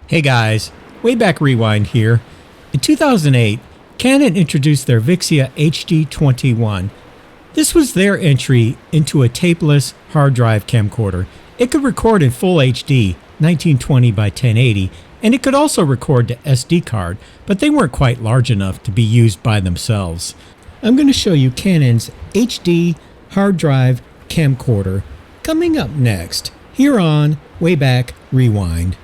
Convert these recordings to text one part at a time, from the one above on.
Hey guys, Wayback Rewind here. In 2008, Canon introduced their VIXIA HG21. This was their entry into a tapeless hard drive camcorder. It could record in full HD, 1920 by 1080, and it could also record to SD card, but they weren't quite large enough to be used by themselves. I'm going to show you Canon's HD hard drive camcorder coming up next, here on Wayback Rewind.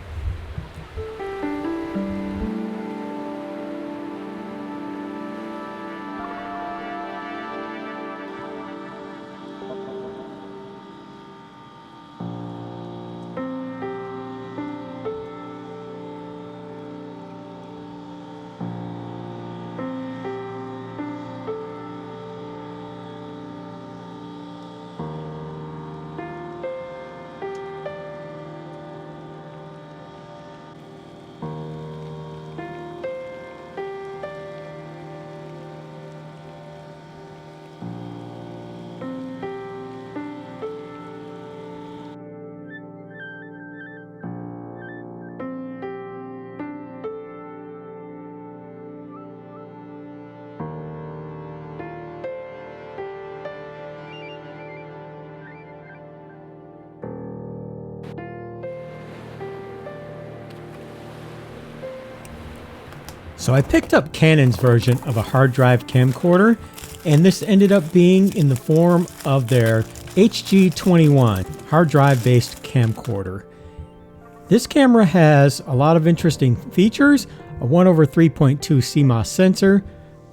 So I picked up Canon's version of a hard drive camcorder, and this ended up being in the form of their HG21 hard drive based camcorder. This camera has a lot of interesting features: a 1/3.2 CMOS sensor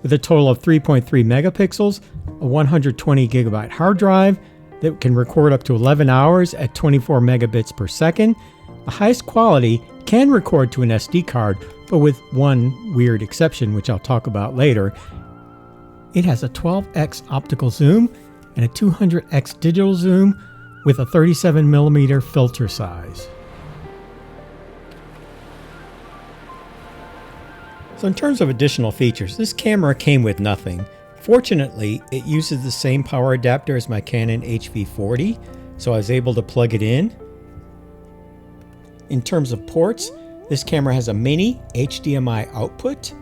with a total of 3.3 megapixels, a 120 gigabyte hard drive that can record up to 11 hours at 24 megabits per second. The highest quality can record to an SD card, but with one weird exception, which I'll talk about later. It has a 12x optical zoom and a 200x digital zoom with a 37mm filter size. So in terms of additional features, this camera came with nothing. Fortunately, it uses the same power adapter as my Canon HV40, so I was able to plug it in. In terms of ports, this camera has a mini HDMI output.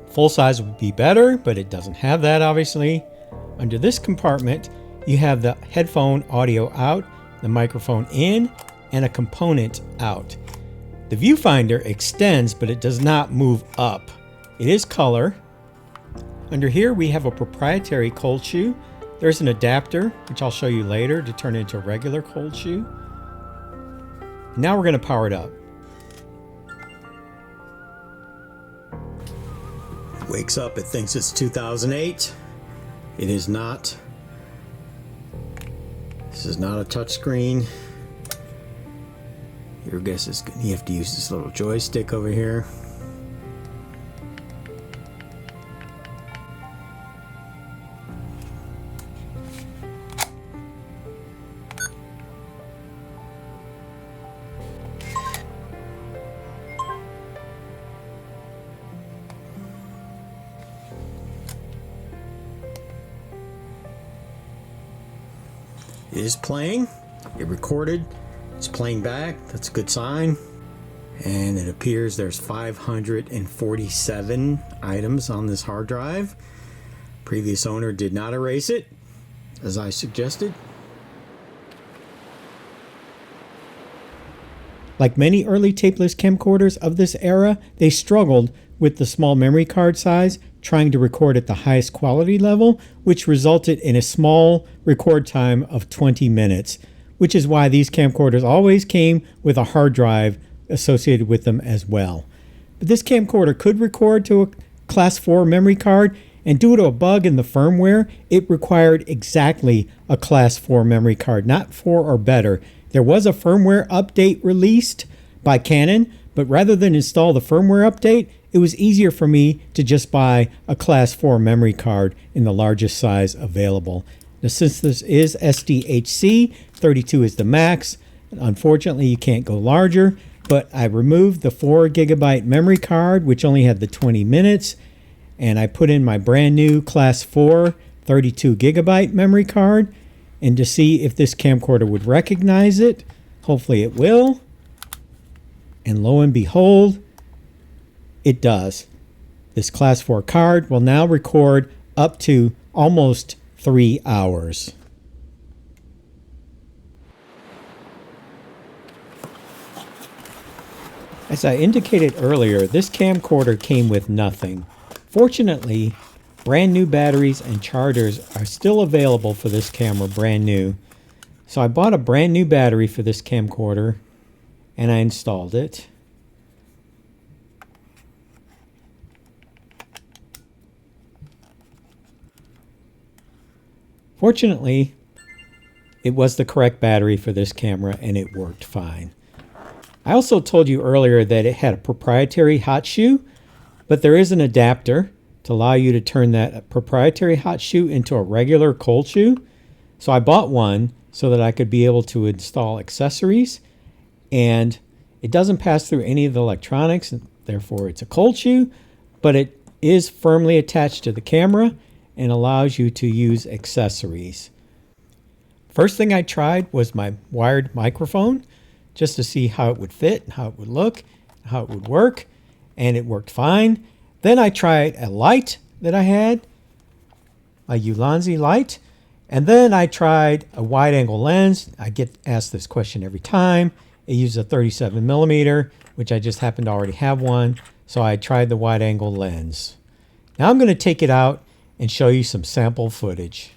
Full size would be better, but it doesn't have that, obviously. Under this compartment, you have the headphone audio out, the microphone in, and a component out. The viewfinder extends, but it does not move up. It is color. Under here, we have a proprietary cold shoe. There's an adapter, which I'll show you later, to turn into a regular cold shoe. Now we're going to power it up. It wakes up, it thinks it's 2008. It is not. This is not a touch screen. Your guess is you have to use this little joystick over here. It is playing. It recorded. It's playing back. That's a good sign. And it appears there's 547 items on this hard drive. Previous owner did not erase it, as I suggested. Like many early tapeless camcorders of this era, they struggled with the small memory card size, trying to record at the highest quality level, which resulted in a small record time of 20 minutes, which is why these camcorders always came with a hard drive associated with them as well. But this camcorder could record to a class 4 memory card, and due to a bug in the firmware, it required exactly a class 4 memory card, not 4 or better. There was a firmware update released by Canon, but rather than install the firmware update, it was easier for me to just buy a class 4 memory card in the largest size available. Now, since this is SDHC, 32 is the max. Unfortunately, you can't go larger, but I removed the 4 gigabyte memory card, which only had the 20 minutes, and I put in my brand new class 4 32 gigabyte memory card, and to see if this camcorder would recognize it. Hopefully it will. And lo and behold, it does. This Class 4 card will now record up to almost 3 hours. As I indicated earlier, this camcorder came with nothing. Fortunately, brand new batteries and chargers are still available for this camera, brand new. So I bought a brand new battery for this camcorder and I installed it. Fortunately, it was the correct battery for this camera and it worked fine. I also told you earlier that it had a proprietary hot shoe, but there is an adapter to allow you to turn that proprietary hot shoe into a regular cold shoe. So I bought one so that I could be able to install accessories, and it doesn't pass through any of the electronics, and therefore it's a cold shoe, but it is firmly attached to the camera and allows you to use accessories. First thing I tried was my wired microphone, just to see how it would fit, how it would look, how it would work, and it worked fine. Then I tried a light that I had, a Ulanzi light, and then I tried a wide-angle lens. I get asked this question every time. It uses a 37mm, which I just happen to already have one, so I tried the wide-angle lens. Now I'm going to take it out and show you some sample footage.